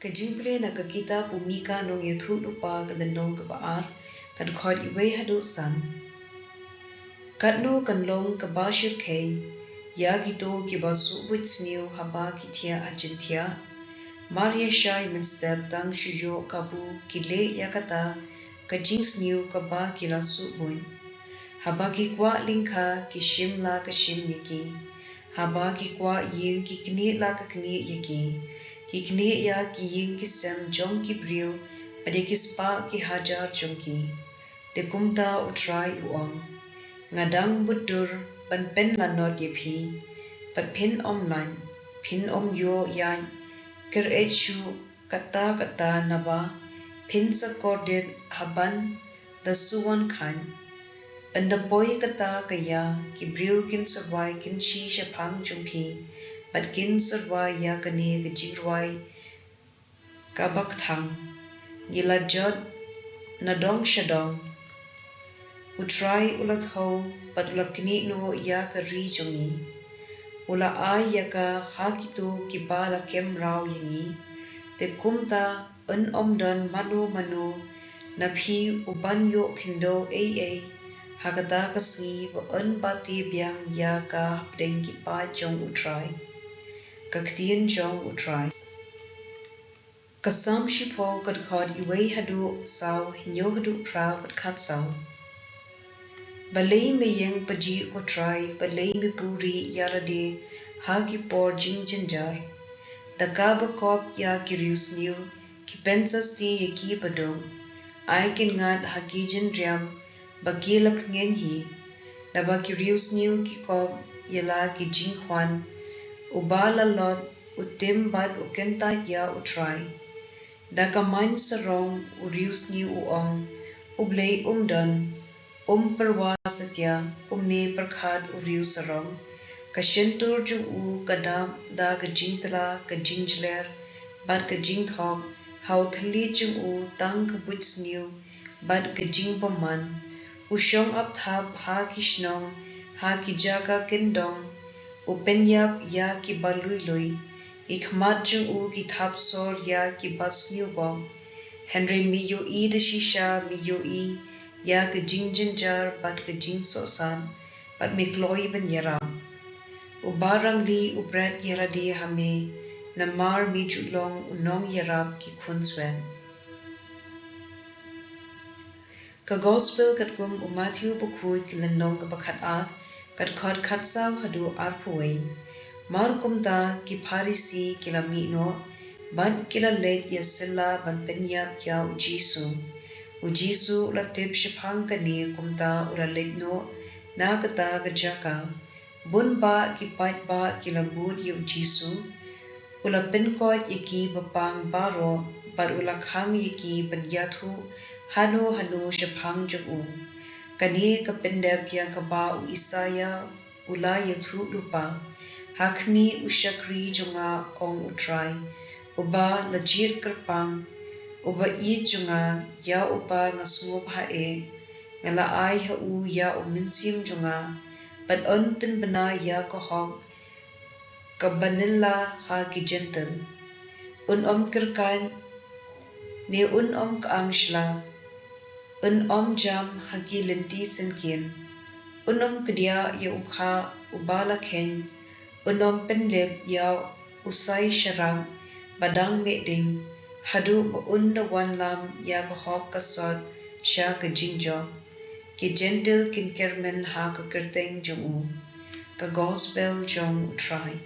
Kajimple na kakita pumika nong yathu lupa kadandong kabaar kad khod iwe hadu san. Kadno kanlong kabashir kay ya gito kibasu but sniu haba kitia agentia Maria Shai menstep tang shuyo kabu kile yakata kajing sniu kaba kilasu bun. Haba kikwa lingka kishim la kashim yaki. Haba kikwa ying kikni la kakni yaki. Kikni ya ki ying kisem jong ki brio pade kispa ki hajar jongki. Te kumta utrai uong. Ngadang budur ban pen lanot yepi. Pat pin online. Pin yo yan. Ker echu kata naba. Pin sakordit haban da suwan kan. Anda boy kata kaya ki brio kin survai kin shi shapang jongpi. Pat kin survai ya kani kajirwai kabak thang. Gila jod nadong shadong. Utrai ulat ho pat ulakni no ya kari jongi. Ula ay yaka hakito kiba la kem rao yangi. Te kumta omdan mano na phi uban yo kindo ay. Hakata kasi wa bati biang ya ka hapdeng kipa jong utrai. Kaktian jong utrai. Kasam shipo kad khod iwe hadu saw nyo hadu pra vat kat saw. Balay me yang paji utrai balay me puri yarade hagi por jing jinjar. Dakaba kop ya kirius niu ki pensas ti yaki padong. Ay kin ngad hagi jindriam bagilap ngen hi. Naba kirius niu ki kop yala ki jing hwan. Ubala lot utim bad ukenta ya utrai. Daka main sarong urius niu uong ublay umdan. Perwa satya kumne perkhad uriu sarong. Kashentur jung u kadam da kajing tala kajing jler. Bad kajing thok hau thali jung u tang kabut sniu. Bad kajing paman. Ushong ap thap ha kishnong ha kijaka kendong. Upenyap ya ki balui lui. Ikmat jung u ki thap sor ya ki bas sniu bong. Henry miyo I de shisha miyo I. Ya kajing jinjar bat kajing sosan bat mikloi ben yaram. Ubarang li ubret yaradi hame namar mi jutlong unong yarab ki kunswen. Ka gospel kat kum Matthew bukui kilanong kabakat kat khod katsaw hadu arpuway. Mar kumta ki parisi kilami no ban kilalet ya sila ban penyap ya ujisu. Ujisu latip shipang kani kumta uralig no na kata kajaka. Bun ba ki pait ba kilabud ya ujisu. Ula pinkot yaki bapang baro bar ula khang yaki banyathu hano shipang jugu. Kani kapindep yang kaba u Isaya ula yathu lupa. Hakmi ushakri junga ong utrai. Uba lajir kerpang. Uba I junga ya uba ngasup hae. Ngala ay hau ya minsim junga. But pin bena ya kohok. Kabanilla ha ki gentle. Kerkan. Ne kaangshla. Jam hagi linti sinkin. Kedia ya ukha ubala ken. Penlip ya usai syarang. Badang meding. Hadu da wan lam ya kahop kasot sya ka jingjo. Ki gentle kin kermen ha ka kerteng jong u. Ka gospel jong utrai.